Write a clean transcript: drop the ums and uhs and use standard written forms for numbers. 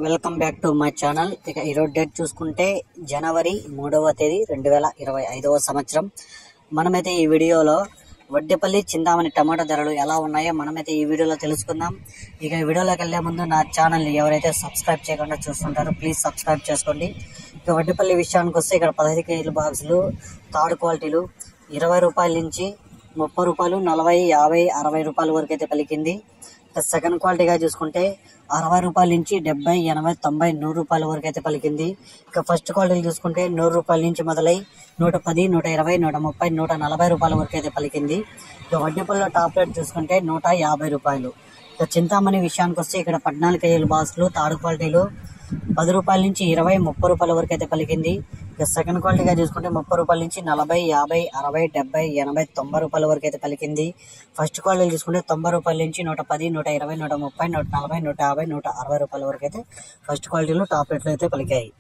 Welcome back to my channel. ఇక ఈరోజు date చూసుకుంటే జనవరి 3వ తేదీ 2025వ సంవత్సరం. మనమైతే ఈ వీడియోలో వడ్డేపల్లి చింతామణి టమాటా ధరలు ఎలా ఉన్నాయో మనమైతే ఈ వీడియోలో తెలుసుకుందాం. ఇక ఈ వీడియోలోకి వెళ్లే ముందు నా ఛానల్ని ఎవరైతే సబ్స్క్రైబ్ చేయకుండా చూస్తుంటారో ప్లీజ్ సబ్స్క్రైబ్ చేసుకోండి. ఇక వడ్డేపల్లి విషయానికి వస్తే ఇక్కడ 15 కేజీల బాక్సులు థర్డ్ క్వాలిటీలు 20 రూపాయల నుంచి 30 రూపాయలు, 40, 50, 60 రూపాయల వరకు అయితే పలికింది. సెకండ్ క్వాలిటీగా చూసుకుంటే 60 రూపాయల నుంచి 70, 80, 90, 100 రూపాయల వరకు అయితే పలికింది. ఇక ఫస్ట్ క్వాలిటీ చూసుకుంటే 100 రూపాయల నుంచి మొదలై 110, 120, 130, 140 రూపాయల వరకు అయితే పలికింది. ఇక వడ్డేపల్లిలో టాప్ రేట్ చూసుకుంటే 150 రూపాయలు. ఇక చింతామణి విషయానికి వస్తే ఇక్కడ 14 కేజీల బాక్సులు థర్డ్ క్వాలిటీలు 10 రూపాయల నుంచి 20, 30 రూపాయల వరకు అయితే పలికింది. ఇక సెకండ్ క్వాలిటీగా చూసుకుంటే 30 రూపాయల నుంచి 40, 50, 60, 70, 80, 90 రూపాయల వరకు అయితే పలికింది. ఫస్ట్ క్వాలిటీ చూసుకుంటే 90 రూపాయల నుంచి 110, 120, 130, 140, 150, 160 రూపాయల వరకు అయితే ఫస్ట్ క్వాలిటీలో టాప్ రేట్లు అయితే పలికాయి.